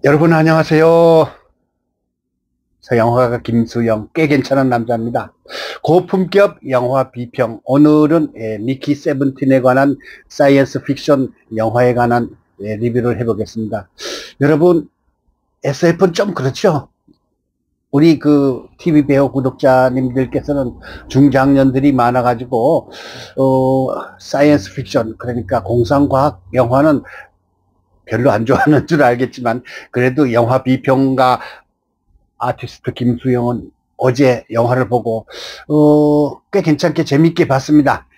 여러분 안녕하세요. 서영화가 김수영, 꽤 괜찮은 남자입니다. 고품격 영화 비평. 오늘은 미키 세븐틴에 관한 사이언스 픽션 영화에 관한 리뷰를 해보겠습니다. 여러분, SF는 좀 그렇죠? 우리 그 TV 배우 구독자님들께서는 중장년들이 많아가지고 사이언스 픽션, 그러니까 공상과학 영화는 별로 안 좋아하는 줄 알겠지만, 그래도 영화 비평가 아티스트 김수영은 어제 영화를 보고 꽤 괜찮게 재밌게 봤습니다.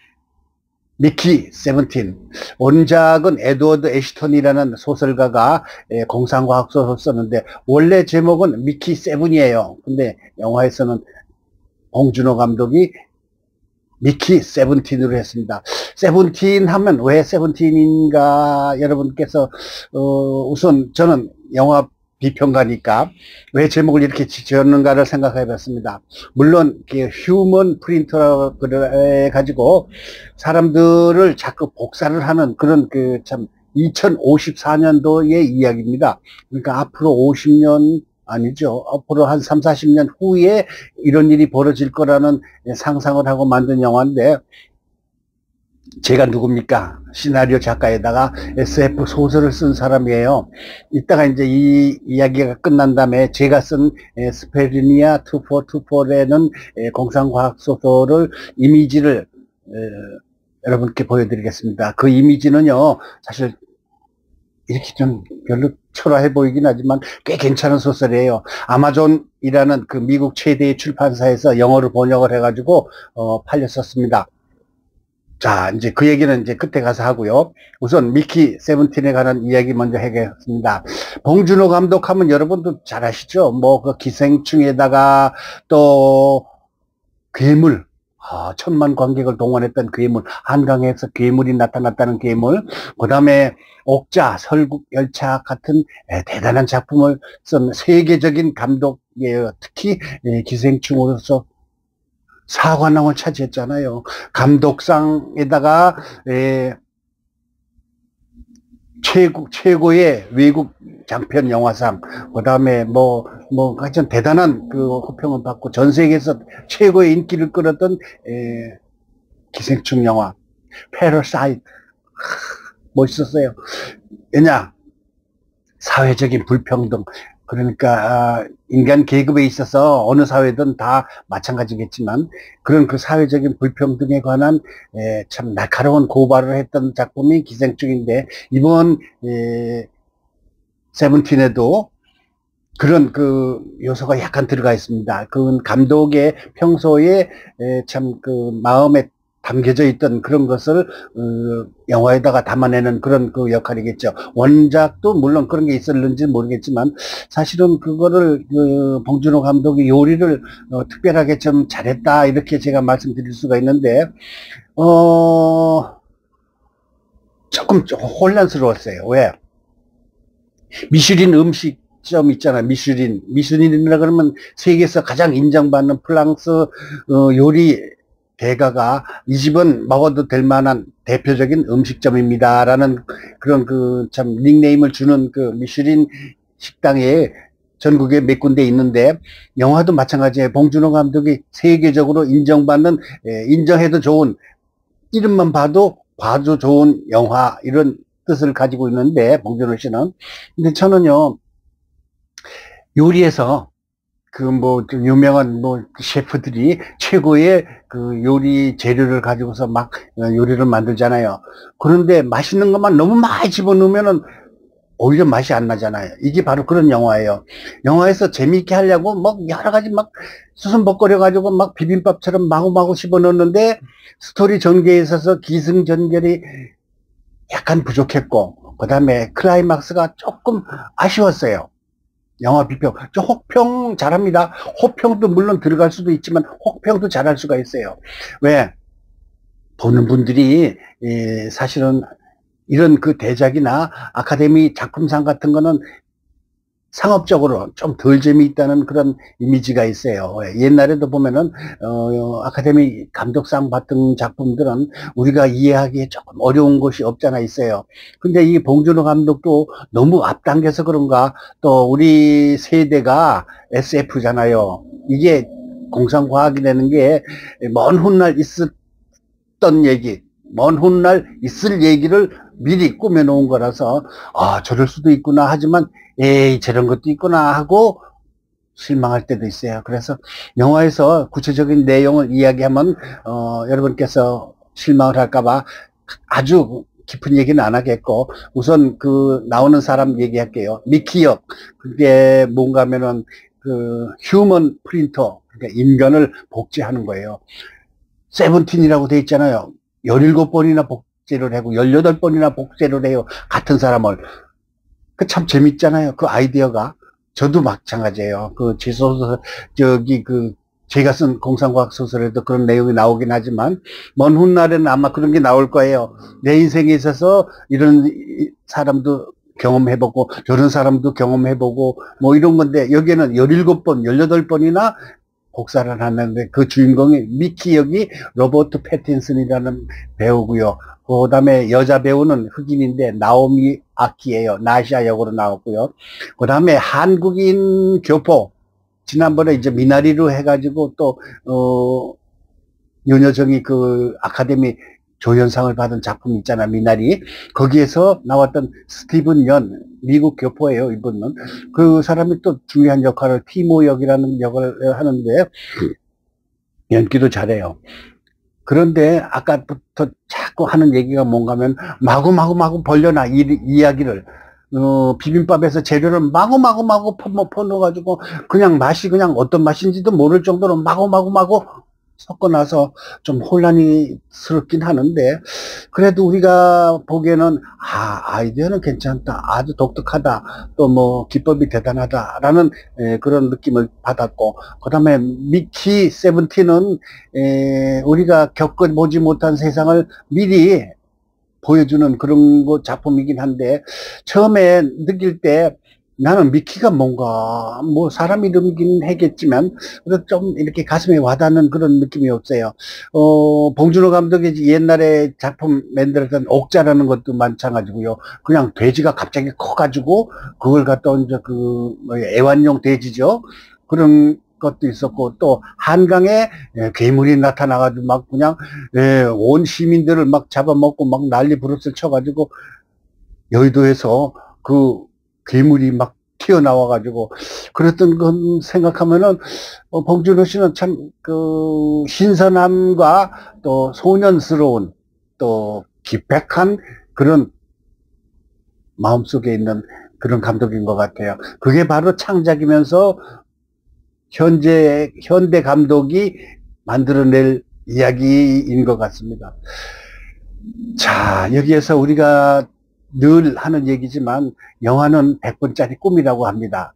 미키 세븐틴. 원작은 에드워드 애시턴이라는 소설가가 공상과학 소설 썼는데 원래 제목은 미키 세븐이에요. 근데 영화에서는 봉준호 감독이 미키 세븐틴으로 했습니다. 세븐틴 하면 왜 세븐틴인가, 여러분께서 우선 저는 영화 비평가니까 왜 제목을 이렇게 지었는가를 생각해 봤습니다. 물론 휴먼 프린터라고 그래 가지고 사람들을 자꾸 복사를 하는 그런 그 참 2054년도의 이야기입니다. 그러니까 앞으로 50년 아니죠. 앞으로 한 3, 40년 후에 이런 일이 벌어질 거라는 상상을 하고 만든 영화인데, 제가 누굽니까? 시나리오 작가에다가 SF 소설을 쓴 사람이에요. 이따가 이제 이 이야기가 끝난 다음에 제가 쓴 스페르니아 2424라는 공상과학 소설을 이미지를 여러분께 보여드리겠습니다. 그 이미지는요, 사실 이렇게 좀 별로 초라해 보이긴 하지만 꽤 괜찮은 소설이에요. 아마존이라는 그 미국 최대의 출판사에서 영어로 번역을 해가지고 팔렸었습니다. 자, 이제 그 얘기는 이제 끝에 가서 하고요. 우선 미키 세븐틴에 관한 이야기 먼저 하겠습니다. 봉준호 감독하면 여러분도 잘 아시죠? 뭐 그 기생충에다가 또 괴물, 천만 관객을 동원했던 괴물, 한강에서 괴물이 나타났다는 괴물, 그 다음에 옥자, 설국열차 같은 대단한 작품을 쓴 세계적인 감독이에요. 특히 기생충으로서 사관왕을 차지했잖아요. 감독상에다가 최고의 외국 장편 영화상, 그 다음에 하여튼 대단한 그 호평을 받고 전 세계에서 최고의 인기를 끌었던 기생충 영화, 패러사이트. 멋있었어요. 왜냐? 사회적인 불평등. 그러니까 인간 계급에 있어서 어느 사회든 다 마찬가지겠지만 그런 그 사회적인 불평등에 관한 참 날카로운 고발을 했던 작품이 기생충인데, 이번 세븐틴에도 그런 그 요소가 약간 들어가 있습니다. 그건 감독의 평소에 참 그 마음에 담겨져 있던 그런 것을 영화에다가 담아내는 그런 그 역할이겠죠. 원작도 물론 그런 게 있었는지 모르겠지만 사실은 그거를 그 봉준호 감독이 요리를 특별하게 좀 잘했다, 이렇게 제가 말씀드릴 수가 있는데 조금 혼란스러웠어요. 왜? 미슐린 음식점 있잖아. 미슐린이라 그러면 세계에서 가장 인정받는 프랑스 요리 대가가 이 집은 먹어도 될 만한 대표적인 음식점입니다라는 그런 그 참 닉네임을 주는 그 미슐린 식당에 전국에 몇 군데 있는데, 영화도 마찬가지예요. 봉준호 감독이 세계적으로 인정받는, 인정해도 좋은, 이름만 봐도 좋은 영화, 이런 뜻을 가지고 있는데, 봉준호 씨는. 근데 저는요, 요리에서 그 유명한 셰프들이 최고의 그 요리 재료를 가지고서 막 요리를 만들잖아요. 그런데 맛있는 것만 너무 많이 집어넣으면은 오히려 맛이 안 나잖아요. 이게 바로 그런 영화예요. 영화에서 재미있게 하려고 막 여러 가지 막 수순벅거려 가지고 막 비빔밥처럼 마구마구 집어넣는데 스토리 전개에 있어서 기승전결이 약간 부족했고, 그 다음에 클라이막스가 조금 아쉬웠어요. 영화 비평. 저 혹평 잘합니다. 호평도 물론 들어갈 수도 있지만 혹평도 잘할 수가 있어요. 왜? 보는 분들이 사실은 이런 그 대작이나 아카데미 작품상 같은 거는 상업적으로 좀 덜 재미있다는 그런 이미지가 있어요. 옛날에도 보면은 아카데미 감독상 받은 작품들은 우리가 이해하기에 조금 어려운 것이 없잖아 있어요. 근데 이 봉준호 감독도 너무 앞당겨서 그런가, 또 우리 세대가 SF잖아요. 이게 공상과학이라는 게 먼 훗날 있었던 얘기, 먼 훗날 있을 얘기를 미리 꾸며놓은 거라서 아 저럴 수도 있구나 하지만 에이 저런 것도 있구나 하고 실망할 때도 있어요. 그래서 영화에서 구체적인 내용을 이야기하면 여러분께서 실망을 할까봐 아주 깊은 얘기는 안 하겠고, 우선 그 나오는 사람 얘기할게요. 미키 역, 그게 뭔가 하면은 그 휴먼 프린터, 그러니까 인간을 복제하는 거예요. 세븐틴이라고 돼 있잖아요. 17번이나 복제를 하고 18번이나 복제를 해요. 같은 사람을. 그 참 재밌잖아요. 그 아이디어가. 저도 마찬가지예요. 그 제 소설, 제가 쓴 공상과학 소설에도 그런 내용이 나오긴 하지만, 먼 훗날에는 아마 그런 게 나올 거예요. 내 인생에 있어서 이런 사람도 경험해보고, 저런 사람도 경험해보고, 뭐 이런 건데, 여기에는 17번, 18번이나 복사를 하는데, 그 주인공이 미키 역이 로버트 패틴슨이라는 배우고요. 그 다음에 여자 배우는 흑인인데 나오미 아키예요. 나시아 역으로 나왔고요. 그 다음에 한국인 교포, 지난번에 이제 미나리로 해가지고 또 윤여정이 그 아카데미 조연상을 받은 작품 있잖아, 미나리. 거기에서 나왔던 스티븐 연, 미국 교포예요, 이분은. 그 사람이 또 중요한 역할을, 티모 역이라는 역을 하는데 연기도 잘해요. 그런데 아까부터 자꾸 하는 얘기가 뭔가 하면 마구마구 벌려놔, 이야기를. 비빔밥에서 재료를 마구마구 퍼넣어가지고 그냥 맛이 그냥 어떤 맛인지도 모를 정도로 마구마구 섞어놔서 좀 혼란이 스럽긴 하는데, 그래도 우리가 보기에는 아이디어는 괜찮다, 아주 독특하다, 또 뭐 기법이 대단하다라는 그런 느낌을 받았고, 그 다음에 미키 세븐틴은 우리가 겪어보지 못한 세상을 미리 보여주는 그런 거 작품이긴 한데, 처음에 느낄 때 나는 미키가 뭔가 뭐 사람 이름이긴 하겠지만 그래도 좀 이렇게 가슴에 와닿는 그런 느낌이 없어요. 봉준호 감독이 옛날에 작품 만들었던 옥자라는 것도 마찬가지고요. 그냥 돼지가 갑자기 커가지고 그걸 갖다 이제 애완용 돼지죠. 그런 것도 있었고, 또 한강에 괴물이 나타나가지고 막 그냥 온 시민들을 막 잡아먹고 막 난리 부르스 쳐가지고 여의도에서 그 괴물이 막 튀어나와가지고 그랬던 건 생각하면은 봉준호 씨는 참 그 신선함과 또 소년스러운 또 기백한 그런 마음속에 있는 그런 감독인 것 같아요. 그게 바로 창작이면서 현대 감독이 만들어낼 이야기인 것 같습니다. 자, 여기에서 우리가 늘 하는 얘기지만 영화는 100번짜리 꿈이라고 합니다.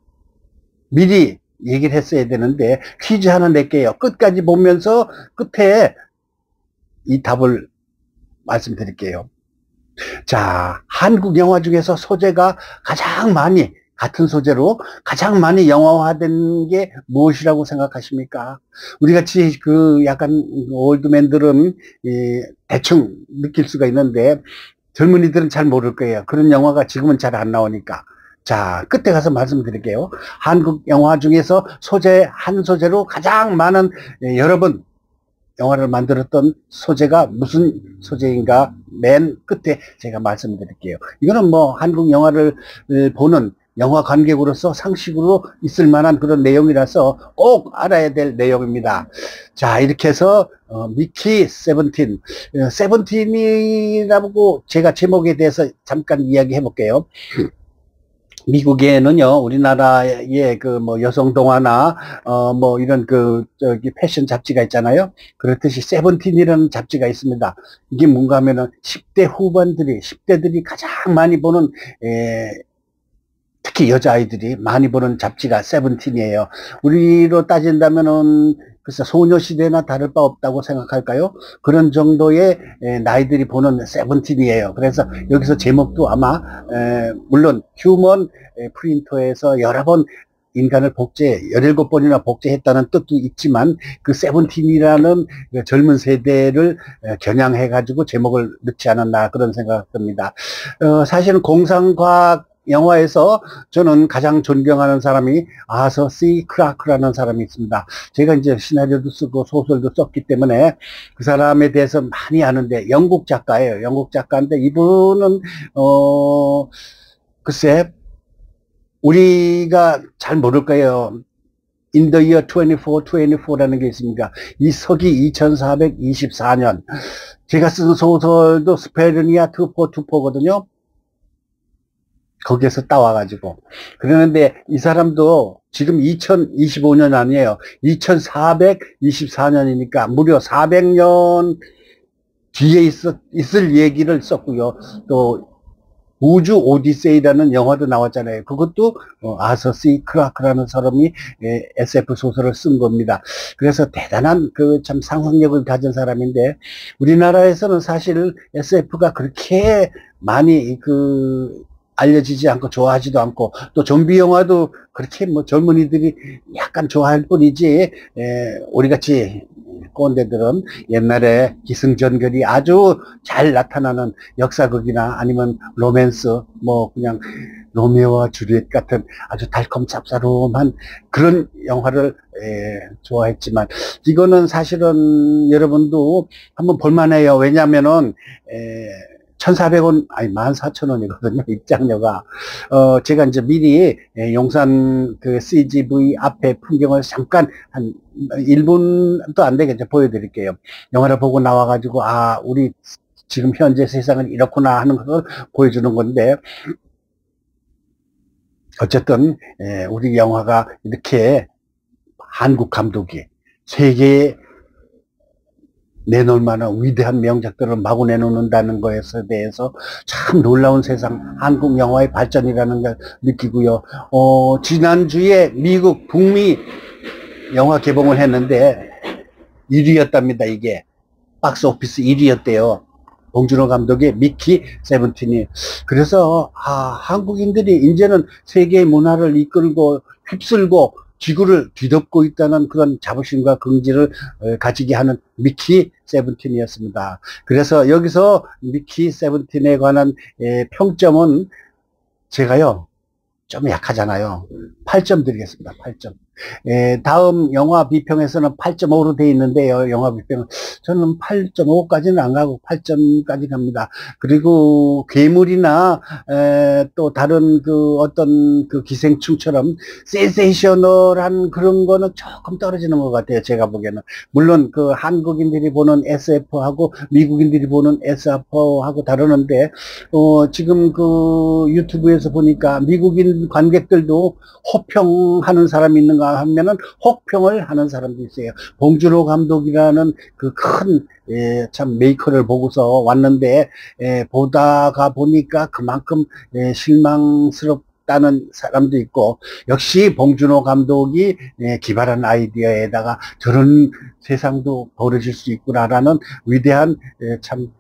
미리 얘기를 했어야 되는데 퀴즈 하나 낼게요. 끝까지 보면서 끝에 이 답을 말씀드릴게요. 자, 한국 영화 중에서 소재가 가장 많이, 같은 소재로 가장 많이 영화화된 게 무엇이라고 생각하십니까? 우리 같이 그 약간 올드맨들은 대충 느낄 수가 있는데 젊은이들은 잘 모를 거예요. 그런 영화가 지금은 잘 안 나오니까. 자, 끝에 가서 말씀드릴게요. 한국 영화 중에서 한 소재로 가장 많은 여러 번 영화를 만들었던 소재가 무슨 소재인가 맨 끝에 제가 말씀드릴게요. 이거는 뭐 한국 영화를 보는 영화 관객으로서 상식으로 있을 만한 그런 내용이라서 꼭 알아야 될 내용입니다. 자, 이렇게 해서 미키 세븐틴, 세븐틴이라고 제가 제목에 대해서 잠깐 이야기해 볼게요. 미국에는요, 우리나라의 그 뭐 여성 동화나 뭐 이런 패션 잡지가 있잖아요. 그렇듯이 세븐틴이라는 잡지가 있습니다. 이게 뭔가 하면은 10대들이 가장 많이 보는 특히 여자아이들이 많이 보는 잡지가 세븐틴이에요. 우리로 따진다면은 글쎄 소녀시대나 다를 바 없다고 생각할까요? 그런 정도의 나이들이 보는 세븐틴이에요. 그래서 여기서 제목도 아마 물론 휴먼 프린터에서 여러 번 인간을 복제, 17번이나 복제했다는 뜻도 있지만 그 세븐틴이라는 젊은 세대를 겨냥해가지고 제목을 넣지 않았나 그런 생각이 듭니다. 사실은 공상과학 영화에서 저는 가장 존경하는 사람이 아서 C 클라크라는 사람이 있습니다. 제가 이제 시나리오도 쓰고 소설도 썼기 때문에 그 사람에 대해서 많이 아는데 영국 작가예요. 영국 작가인데 이분은 글쎄 우리가 잘 모를 거예요. In the year 2424라는 게 있습니다. 이 서기 2424년. 제가 쓴 소설도 스페르니아 투포투포거든요. 거기에서 따와가지고. 그러는데 이 사람도 지금 2025년 아니에요. 2424년이니까 무려 400년 뒤에 있을 얘기를 썼고요. 또 우주 오디세이라는 영화도 나왔잖아요. 그것도 아서 C 클라크라는 사람이 SF 소설을 쓴 겁니다. 그래서 대단한 그 참 상상력을 가진 사람인데 우리나라에서는 사실 SF가 그렇게 많이 알려지지 않고 좋아하지도 않고 또 좀비 영화도 그렇게 뭐 젊은이들이 약간 좋아할 뿐이지 우리같이 꼰대들은 옛날에 기승전결이 아주 잘 나타나는 역사극이나 아니면 로맨스 뭐 그냥 로미오와 주리엣 같은 아주 달콤 쌉싸름한 그런 영화를 좋아했지만 이거는 사실은 여러분도 한번 볼만해요. 왜냐하면은 1,400원, 아니, 14,000원이거든요, 입장료가. 제가 이제 미리 용산 그 CGV 앞에 풍경을 잠깐 한 1분도 안 되게 이제 보여드릴게요. 영화를 보고 나와가지고, 아, 우리 지금 현재 세상은 이렇구나 하는 것을 보여주는 건데, 어쨌든, 우리 영화가 이렇게 한국 감독이 세계에 내놓을 만한 위대한 명작들을 마구 내놓는다는 것에 대해서 참 놀라운 세상, 한국 영화의 발전이라는 걸 느끼고요. 지난주에 미국 북미 영화 개봉을 했는데 1위였답니다. 이게 박스 오피스 1위였대요. 봉준호 감독의 미키 세븐틴이. 그래서 한국인들이 이제는 세계의 문화를 이끌고 휩쓸고 지구를 뒤덮고 있다는 그런 자부심과 긍지를 가지게 하는 미키 세븐틴이었습니다. 그래서 여기서 미키 세븐틴에 관한 평점은 제가요 좀 약하잖아요. 8점 드리겠습니다. 8점. 다음 영화 비평에서는 8.5로 되어 있는데요. 영화 비평은 저는 8.5까지는 안 가고 8점까지 갑니다. 그리고 괴물이나 또 다른 그 어떤 그 기생충처럼 센세이셔널한 그런 거는 조금 떨어지는 것 같아요. 제가 보기에는. 물론 그 한국인들이 보는 SF하고 미국인들이 보는 SF하고 다르는데 지금 그 유튜브에서 보니까 미국인 관객들도 호평하는 사람이 있는가 하면은 혹평을 하는 사람도 있어요. 봉준호 감독이라는 그 큰 참 메이커를 보고서 왔는데 보다가 보니까 그만큼 실망스럽다는 사람도 있고 역시 봉준호 감독이 기발한 아이디어에다가 저런 세상도 벌어질 수 있구나라는 위대한 참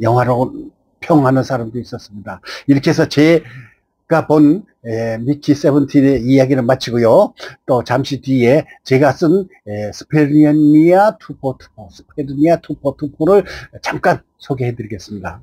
영화로 평하는 사람도 있었습니다. 이렇게 해서 제가 본 미키 세븐틴의 이야기를 마치고요. 또 잠시 뒤에 제가 쓴 스페르니아 투포투포를 잠깐 소개해 드리겠습니다.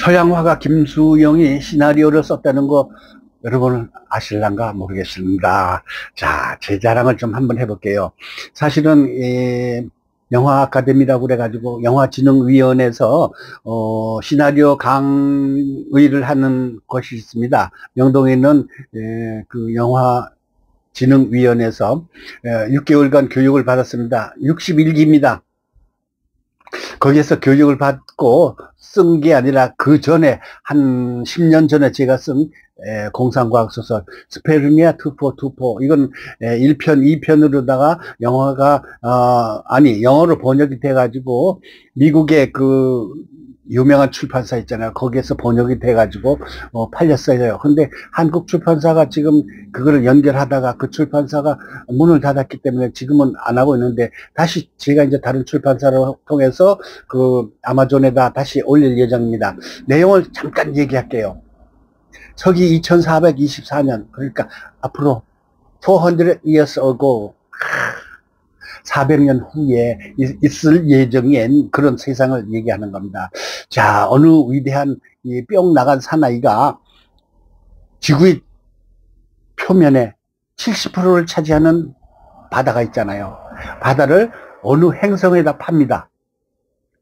서양화가 김수영이 시나리오를 썼다는 거 여러분 아실란가 모르겠습니다. 자, 제 자랑을 좀 한번 해볼게요. 사실은 영화 아카데미라고 그래가지고 영화진흥위원회에서 시나리오 강의를 하는 것이 있습니다. 명동에 있는 그 영화진흥위원회에서 6개월간 교육을 받았습니다. 61기입니다. 거기에서 교육을 받고 쓴 게 아니라 그 전에 한 10년 전에 제가 쓴 공상과학소설 스페르니아 투포 이건 1편 2편으로다가 영화가 영어로 번역이 돼 가지고 미국의 그 유명한 출판사 있잖아요. 거기에서 번역이 돼 가지고 팔렸어요. 근데 한국 출판사가 지금 그거를 연결하다가 그 출판사가 문을 닫았기 때문에 지금은 안 하고 있는데, 다시 제가 이제 다른 출판사를 통해서 그 아마존에다 다시 올릴 예정입니다. 내용을 잠깐 얘기할게요. 서기 2424년, 그러니까 앞으로 400 years ago, 400년 후에 있을 예정인 그런 세상을 얘기하는 겁니다. 자, 어느 위대한 뿅 나간 사나이가 지구의 표면에 70%를 차지하는 바다가 있잖아요. 바다를 어느 행성에다 팝니다.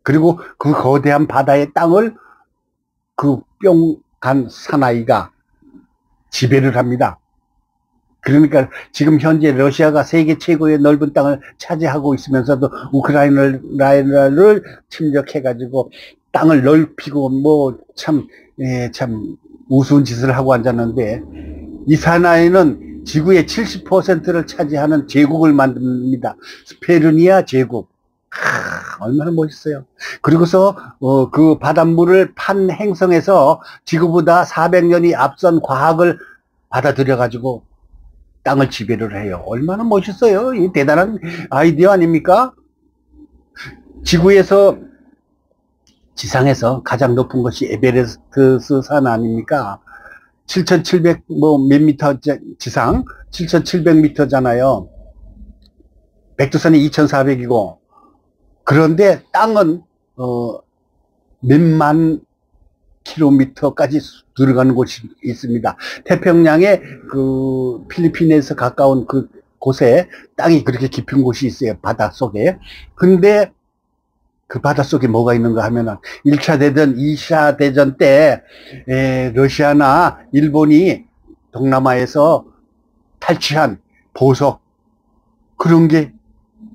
그리고 그 거대한 바다의 땅을 그 뿅 간 사나이가 지배를 합니다. 그러니까 지금 현재 러시아가 세계 최고의 넓은 땅을 차지하고 있으면서도 우크라이나를 침략해가지고 땅을 넓히고 뭐 참 우스운 짓을 하고 앉았는데, 이 사나이는 지구의 70%를 차지하는 제국을 만듭니다. 스페르니아 제국. 얼마나 멋있어요. 그리고서 그 바닷물을 판 행성에서 지구보다 400년이 앞선 과학을 받아들여 가지고 땅을 지배를 해요. 얼마나 멋있어요. 이 대단한 아이디어 아닙니까? 지상에서 가장 높은 것이 에베레스트 산 아닙니까? 7,700 몇 미터 지상 7,700m잖아요. 백두산이 2,400이고, 그런데 땅은 몇만 킬로미터까지 들어가는 곳이 있습니다. 태평양의 그 필리핀에서 가까운 그 곳에 땅이 그렇게 깊은 곳이 있어요. 바닷속에. 근데 그 바닷속에 뭐가 있는가 하면은 1차 대전, 2차 대전 때 러시아나 일본이 동남아에서 탈취한 보석, 그런 게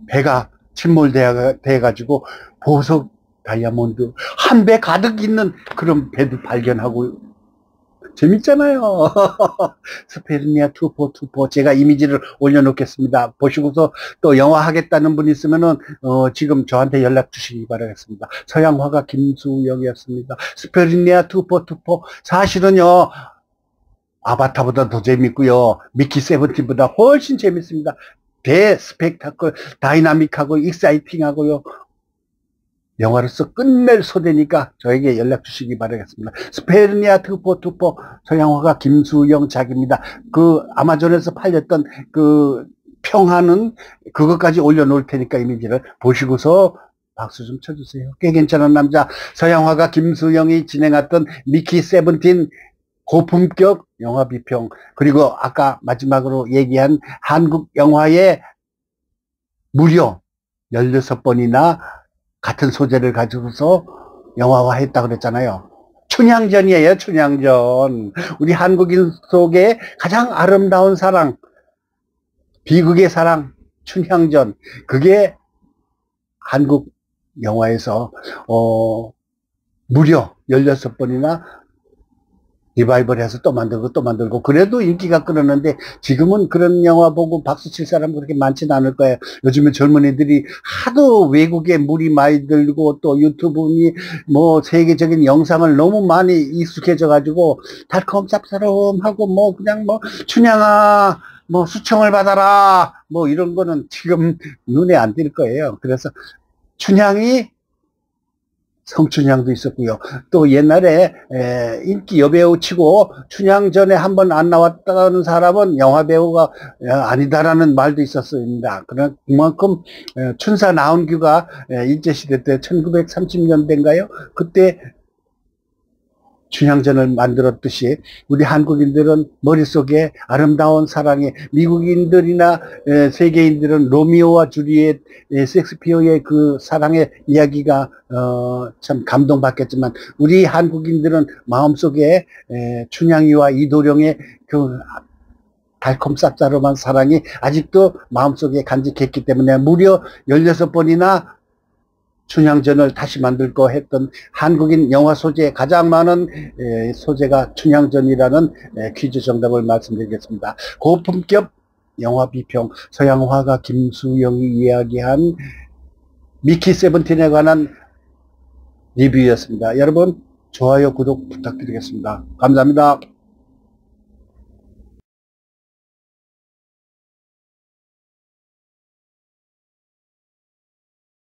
배가 침몰돼 가지고 보석, 다이아몬드 한 배 가득 있는 그런 배도 발견하고, 재밌잖아요. 스페르니아 투포 제가 이미지를 올려놓겠습니다. 보시고서 또 영화 하겠다는 분 있으면은 지금 저한테 연락 주시기 바라겠습니다. 서양화가 김수영이었습니다. 스페르니아 투포 사실은요 아바타보다 더 재밌고요, 미키 세븐틴보다 훨씬 재밌습니다. 스펙타클, 다이나믹하고 익사이팅하고요. 영화로서 끝낼 소재니까 저에게 연락 주시기 바라겠습니다. 스페르니아 투포 서양화가 김수영 작입니다. 그 아마존에서 팔렸던 그 평하는 그것까지 올려놓을 테니까 이미지를 보시고서 박수 좀 쳐주세요. 꽤 괜찮은 남자 서양화가 김수영이 진행했던 미키 세븐틴 고품격 영화 비평, 그리고 아까 마지막으로 얘기한 한국 영화의 무려 16번이나 같은 소재를 가지고서 영화화 했다고 그랬잖아요. 춘향전이에요, 춘향전. 우리 한국인 속에 가장 아름다운 사랑, 비극의 사랑, 춘향전. 그게 한국 영화에서 무려 16번이나 리바이벌 해서 또 만들고 그래도 인기가 끌었는데, 지금은 그런 영화 보고 박수 칠 사람 그렇게 많지는 않을 거예요. 요즘에 젊은이들이 하도 외국에 물이 많이 들고 또 유튜브니 뭐 세계적인 영상을 너무 많이 익숙해져 가지고 달콤 쌉싸름하고 뭐 그냥 뭐 춘향아 뭐 수청을 받아라 뭐 이런 거는 지금 눈에 안 띌 거예요. 그래서 춘향이 성춘향도 있었고요. 또 옛날에 인기 여배우 치고 춘향전에 한번 안 나왔다는 사람은 영화배우가 아니다라는 말도 있었습니다. 그만큼 춘사 나온규가 일제시대 때 1930년대인가요? 그때 춘향전을 만들었듯이 우리 한국인들은 머릿속에 아름다운 사랑이, 미국인들이나 세계인들은 로미오와 주리엣, 셰익스피어의 그 사랑의 이야기가 참 감동받겠지만 우리 한국인들은 마음속에 춘향이와 이도령의 그 달콤 쌉싸름한 사랑이 아직도 마음속에 간직했기 때문에 무려 16번이나 춘향전을 다시 만들고 했던 한국인 영화 소재에 가장 많은 소재가 춘향전이라는 퀴즈 정답을 말씀드리겠습니다. 고품격 영화 비평 서양화가 김수영이 이야기한 미키 세븐틴에 관한 리뷰였습니다. 여러분 좋아요 구독 부탁드리겠습니다. 감사합니다.